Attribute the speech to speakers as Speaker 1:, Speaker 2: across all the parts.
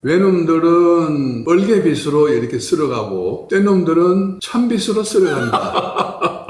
Speaker 1: 외놈들은 벌개빗으로 이렇게 쓸어가고 떼놈들은 참빗으로 쓸어간다.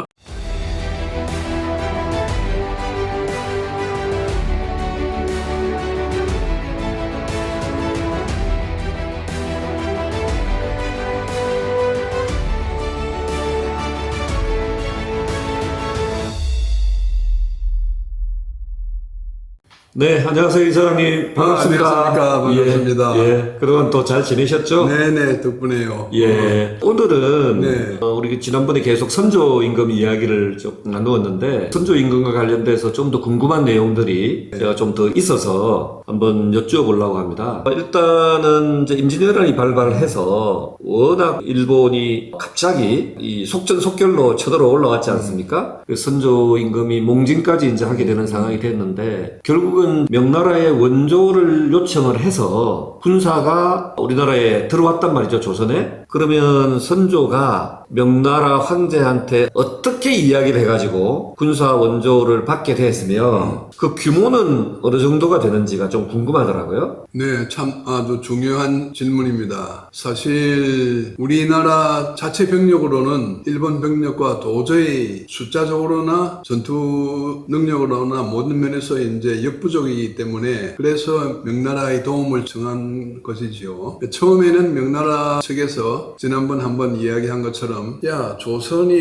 Speaker 2: 네, 안녕하세요, 이사장님. 반갑습니다.
Speaker 1: 안녕하십니까. 반갑습니다.
Speaker 2: 예. 그동안 또 잘 지내셨죠?
Speaker 1: 네네, 덕분에요.
Speaker 2: 예. 오늘은
Speaker 1: 네.
Speaker 2: 우리 지난번에 계속 선조임금 이야기를 좀 나누었는데 선조임금과 관련돼서 좀 더 궁금한 내용들이 제가 좀 더 있어서 한번 여쭈어보려고 합니다. 일단은 이제 임진왜란이 발발해서 워낙 일본이 갑자기 이 속전속결로 쳐들어 올라왔지 않습니까? 그 선조임금이 몽진까지 이제 하게 되는 상황이 됐는데 결국은 명나라의 원조를 요청을 해서 군사가 우리나라에 들어왔단 말이죠, 조선에. 그러면 선조가 명나라 황제한테 어떻게 이야기를 해가지고 군사 원조를 받게 됐으면 그 규모는 어느 정도가 되는지가 좀 궁금하더라고요.
Speaker 1: 네, 참 아주 중요한 질문입니다. 사실 우리나라 자체 병력으로는 일본 병력과 도저히 숫자적으로나 전투 능력으로나 모든 면에서 이제 역부족이기 때문에 그래서 명나라의 도움을 청한 것이지요. 처음에는 명나라 측에서 지난번 한번 이야기한 것처럼 야, 조선이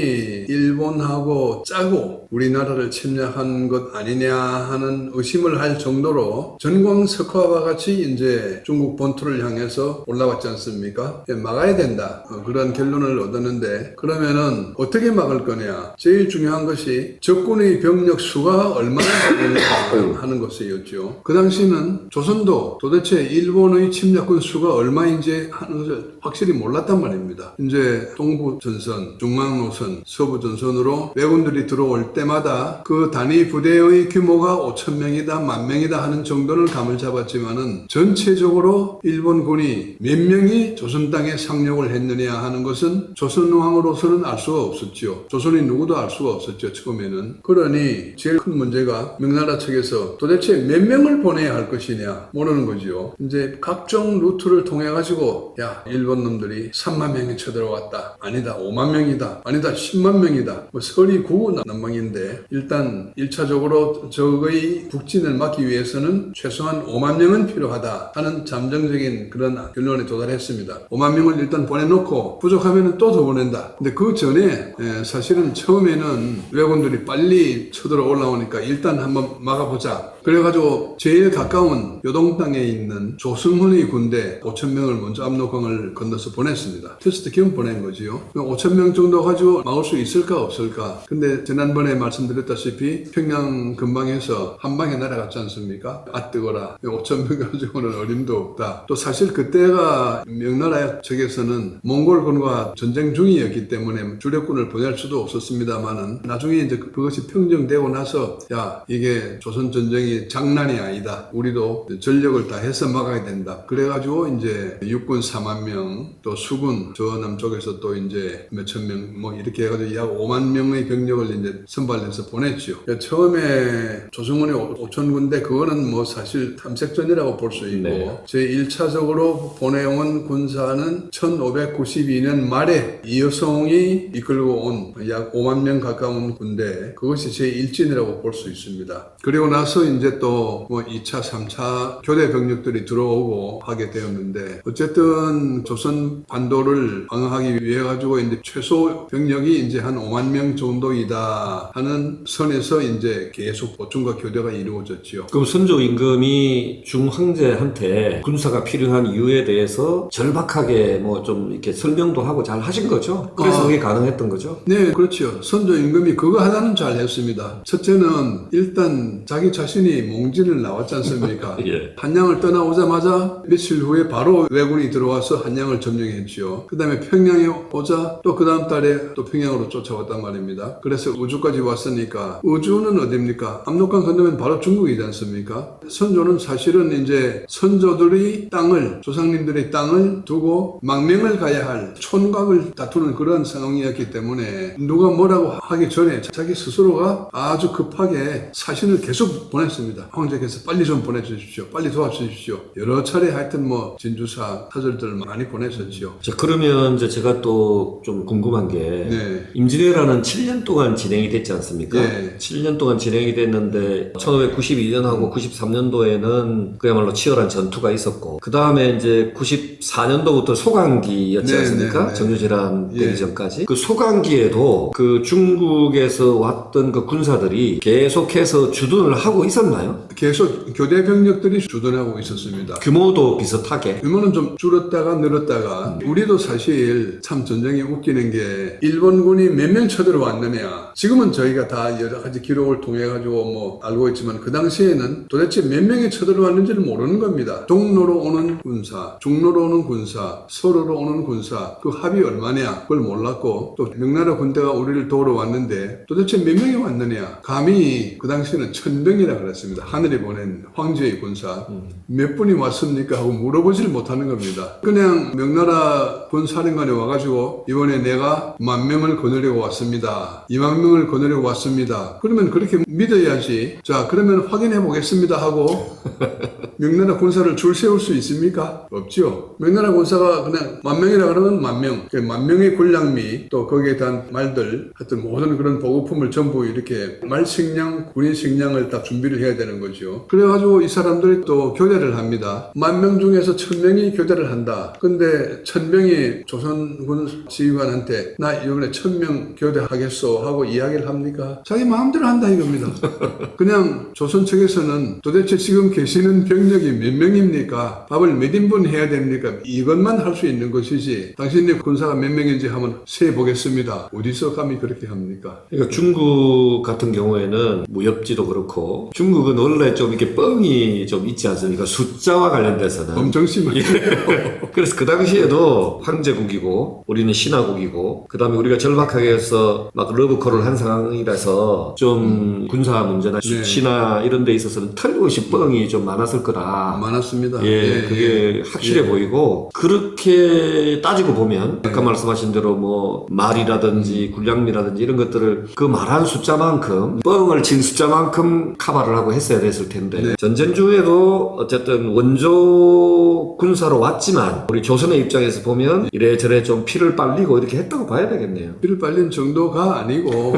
Speaker 1: 일본하고 짜고 우리나라를 침략한 것 아니냐 하는 의심을 할 정도로 전광석화와 같이 이제 중국 본토를 향해서 올라왔지 않습니까? 막아야 된다. 그런 결론을 얻었는데 그러면은 어떻게 막을 거냐? 제일 중요한 것이 적군의 병력 수가 얼마나 되느냐 하는 것이었죠. 그 당시는 조선도 도대체 일본의 침략군 수가 얼마인지 하는 것을 확실히 몰랐단 말입니다. 이제 동부 전선, 중앙 노선, 서부 전선으로 왜군들이 들어올 때마다 그 단위 부대의 규모가 5,000명이다, 10,000명이다 하는 정도는 감을 잡았지만은 전체적으로 일본군이 몇 명이 조선 땅에 상륙을 했느냐 하는 것은 조선왕으로서는 알 수가 없었죠. 조선이 누구도 알 수가 없었죠, 처음에는. 그러니 제일 큰 문제가 명나라 측에서 도대체 몇 명을 보내야 할 것이냐 모르는 거죠. 이제 각종 루트를 통해 가지고 야, 일본 놈들이 3만 명이 쳐들어왔다. 아니다, 5만 명이다. 아니다, 10만 명이다. 뭐 설이 구구난방인데 일단 1차적으로 적의 북진을 막기 위해서는 최소한 5만 명은 필요하다 하는 잠정적인 그런 결론에 도달했습니다. 5만 명을 일단 보내놓고 부족하면 또 더 보낸다. 근데 그 전에 사실은 처음에는 왜군들이 빨리 쳐들어 올라오니까 일단 한번 막아보자. 그래가지고 제일 가까운 요동 땅에 있는 조승훈의 군대 5,000명을 먼저 압록강을 건너서 보냈습니다. 테스트 겸 보낸 거지요. 5,000명 정도 가지고 막을 수 있을까 없을까? 근데 지난번에 말씀드렸다시피 평양 근방에서 한 방에 날아갔지 않습니까? 아 뜨거라. 5,000명 가지고는 어림도 없다. 또 사실 그때가 명나라 측에서는 몽골군과 전쟁 중이었기 때문에 주력군을 보낼 수도 없었습니다만은 나중에 이제 그것이 평정되고 나서 야, 이게 조선 전쟁이 장난이 아니다. 우리도 전력을 다 해서 막아야 된다. 그래가지고 이제 육군 4만 명, 또 수군 저 남쪽에서 또 이제 몇천 명, 뭐 이렇게 해가지고 약 5만 명의 병력을 이제 선발해서 보냈죠. 처음에 조승훈이 5천 군데 그거는 뭐 사실 탐색전이라고 볼 수 있고
Speaker 2: 네.
Speaker 1: 제 1차적으로 보내온 군사는 1592년 말에 이여성이 이끌고 온 약 5만 명 가까운 군대 그것이 제 1진이라고 볼 수 있습니다. 그리고 나서 이제 또 뭐 2차, 3차 교대 병력들이 들어오고 하게 되었는데 어쨌든 조선 반도를 방어하기 위해 가지고 이제 최소 병력이 이제 한 5만 명 정도이다 하는 선에서 이제 계속 보충과 교대가 이루어졌죠.
Speaker 2: 그럼 선조임금이 중황제한테 군사가 필요한 이유에 대해서 절박하게 뭐 좀 이렇게 설명도 하고 잘 하신 거죠? 그래서 그게 가능했던 거죠?
Speaker 1: 네, 그렇죠. 선조임금이 그거 하나는 잘 했습니다. 첫째는 일단 자기 자신이 몽진을 나왔지 않습니까?
Speaker 2: 예.
Speaker 1: 한양을 떠나오자마자 며칠 후에 바로 왜군이 들어와서 한양을 점령했죠. 그 다음에 평양에 오자 또 그 다음 달에 또 평양으로 쫓아왔단 말입니다. 그래서 우주까지 왔으니까 우주는 어딥니까? 압록강 건너면 바로 중국이지 않습니까? 선조는 사실은 이제 그때 선조들이 땅을, 조상님들의 땅을 두고 망명을 가야 할 촌각을 다투는 그런 상황이었기 때문에 누가 뭐라고 하기 전에 자기 스스로가 아주 급하게 사신을 계속 보냈습니다. 황제께서 빨리 좀 보내주십시오. 빨리 도와주십시오. 여러 차례 하여튼 뭐 진주사 사절들 많이 보냈었지요.
Speaker 2: 자, 그러면 이제 제가 또 좀 궁금한 게
Speaker 1: 네.
Speaker 2: 임진왜란은 7년 동안 진행이 됐지 않습니까?
Speaker 1: 네.
Speaker 2: 7년 동안 진행이 됐는데 1592년하고 93년도에는 그야말로 치열한 전투가 있었고 그 다음에 이제 94년도부터 소강기였지
Speaker 1: 네,
Speaker 2: 않습니까?
Speaker 1: 네, 네.
Speaker 2: 정유질환 되기
Speaker 1: 예.
Speaker 2: 전까지 그 소강기에도 그 중국에서 왔던 그 군사들이 계속해서 주둔을 하고 있었나요?
Speaker 1: 계속 교대 병력들이 주둔하고 있었습니다.
Speaker 2: 규모도 비슷하게.
Speaker 1: 규모는 좀 줄었다가 늘었다가 우리도 사실 참 전쟁이 웃기는 게 일본군이 몇 명 쳐들어왔느냐 지금은 저희가 다 여러 가지 기록을 통해 가지고 뭐 알고 있지만 그 당시에는 도대체 몇 명이 쳐들어왔는지를 모르는 겁니다. 동로로 오는 군사, 중로로 오는 군사, 서로로 오는 군사 그 합이 얼마냐 그걸 몰랐고 또 명나라 군대가 우리를 도우러 왔는데 도대체 몇 명이 왔느냐 감히 그 당시에는 1000명이라 그랬습니다. 하늘이 보낸 황제의 군사 몇 분이 왔습니까 하고 물어보지를 못하는 겁니다. 그냥 명나라 군사령관이 와가지고 이번에 내가 10,000명을 거느리고 왔습니다. 20,000명을 거느리고 왔습니다. 그러면 그렇게 믿어야지. 자 그러면 확인해 보겠습니다 하고 명나라 군사를 줄 세울 수 있습니까? 없죠. 명나라 군사가 그냥 10,000명이라 그러면 10,000명. 10,000명의 군량미 또 거기에 대한 말들 하여튼 모든 그런 보급품을 전부 이렇게 말식량, 군인 식량을 다 준비를 해야 되는 거죠. 그래가지고 이 사람들이 또 교대를 합니다. 10,000명 중에서 1,000명이 교대를 한다. 근데 1,000명이 조선군 지휘관한테 나 이번에 1,000명 교대하겠소 하고 이야기를 합니까? 자기 마음대로 한다 이겁니다. 그냥 조선 측에서는 도대체 지금 계시는 병력이 몇 명입니까? 밥을 몇 인분 해야 됩니까? 이것만 할 수 있는 것이지 당신네 군사가 몇 명인지 한번 세보겠습니다. 어디서 감히 그렇게 합니까?
Speaker 2: 그러니까 중국 같은 경우에는 무협지도 그렇고 중국은 원래 좀 이렇게 뻥이 좀 있지 않습니까? 숫자와 관련돼서는
Speaker 1: 엄청 심하게.
Speaker 2: 그래서 그 당시에도 황제국이고 우리는 신하국이고 그 다음에 우리가 절박하게 해서 막 러브콜을 한 상황이라서 좀 군사 문제나
Speaker 1: 네.
Speaker 2: 수치나 이런 데 있어서는 털림없이 뻥이 좀 많았을 거다.
Speaker 1: 많았습니다.
Speaker 2: 예, 그게 확실해 보이고 그렇게 따지고 보면 아까 말씀하신 대로 뭐 말이라든지 군량미라든지 이런 것들을 그 말한 숫자만큼 뻥을 친 숫자만큼 커버를 하고 했어야 됐을 텐데 전쟁 중에도 어쨌든 원조 군사로 왔지만 우리 조선의 입장에서 보면 이래저래 좀 피를 빨리고 이렇게 했다고 봐야 되겠네요.
Speaker 1: 피를 빨린 정도가 아니고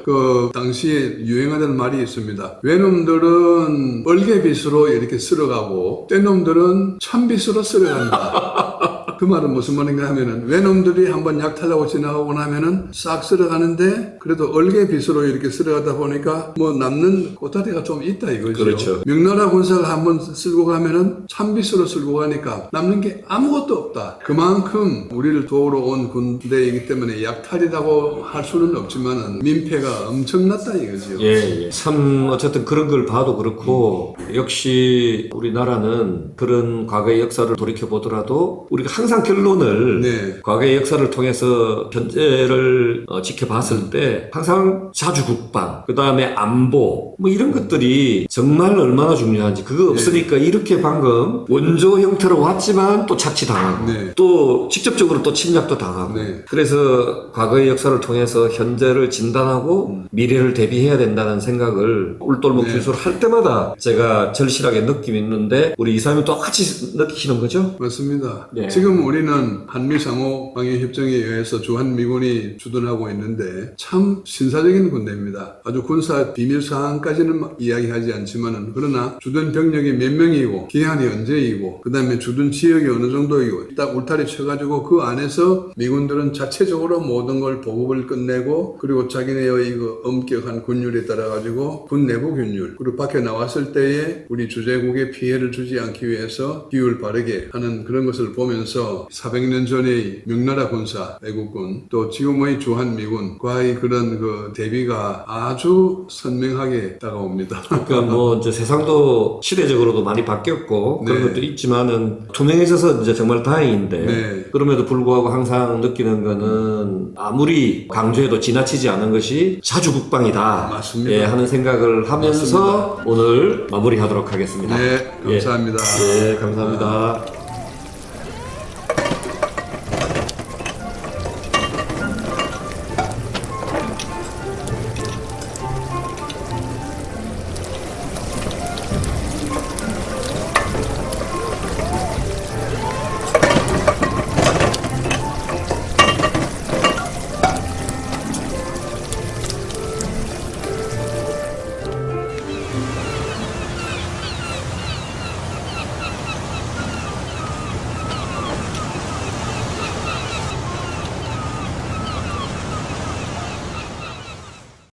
Speaker 1: 그 당시에 유행하던 말이 있습니다. 외놈들은 얼개빗으로 이렇게 쓸어가고 떼놈들은 참빗으로 쓸어간다. 그 말은 무슨 말인가 하면은 외놈들이 한번 약탈하고 지나가고 나면은 싹 쓸어가는데 그래도 얼개빗으로 이렇게 쓸어가다 보니까 뭐 남는 꼬다리가 좀 있다 이거죠.
Speaker 2: 그렇죠.
Speaker 1: 명나라 군사가 한번 쓸고 가면은 참빗으로 쓸고 가니까 남는 게 아무것도 없다. 그만큼 우리를 도우러 온 군대이기 때문에 약탈이라고 할 수는 없지만은 민폐가 엄청났다 이거죠.
Speaker 2: 예. 참 어쨌든 그런 걸 봐도 그렇고 역시 우리나라는 그런 과거의 역사를 돌이켜 보더라도 우리가 항상 결론을
Speaker 1: 네.
Speaker 2: 과거의 역사를 통해서 현재를 지켜봤을 때 항상 자주국방 그 다음에 안보 뭐 이런 것들이 정말 얼마나 중요한지 그거 없으니까 이렇게 방금 원조 형태로 왔지만 또 착취당하고
Speaker 1: 네.
Speaker 2: 또 직접적으로 또 침략도 당하고
Speaker 1: 네.
Speaker 2: 그래서 과거의 역사를 통해서 현재를 진단하고 미래를 대비해야 된다는 생각을 꿀똘목 기술을 할 때마다 제가 절실하게 느끼는데 우리 이사님은 똑같이 느끼시는 거죠?
Speaker 1: 맞습니다.
Speaker 2: 예.
Speaker 1: 지금 우리는 한미상호 방위협정에 의해서 주한미군이 주둔하고 있는데 참 신사적인 군대입니다. 아주 군사 비밀사항까지는 이야기하지 않지만은 그러나 주둔 병력이 몇 명이고 기한이 언제이고 그 다음에 주둔 지역이 어느 정도이고 딱 울타리 쳐가지고 그 안에서 미군들은 자체적으로 모든 걸 보급을 끝내고 그리고 자기네의 이거 엄격한 군율에 따라 가지고 군 내부 균율 그리고 밖에 나왔을 때에 우리 주재국에 피해를 주지 않기 위해서 비율 바르게 하는 그런 것을 보면서 그래서 400년 전의 명나라 군사, 애국군, 또 지금의 주한미군과의 그런 그 대비가 아주 선명하게 다가옵니다.
Speaker 2: 그러니까 뭐 이제 세상도 시대적으로도 많이 바뀌었고 그런
Speaker 1: 네.
Speaker 2: 것도 있지만은 투명해져서 이제 정말 다행인데
Speaker 1: 네.
Speaker 2: 그럼에도 불구하고 항상 느끼는 거는 아무리 강조해도 지나치지 않은 것이 자주국방이다.
Speaker 1: 맞습니다.
Speaker 2: 예, 하는 생각을 하면서 오늘 마무리하도록 하겠습니다.
Speaker 1: 네, 감사합니다.
Speaker 2: 예, 감사합니다.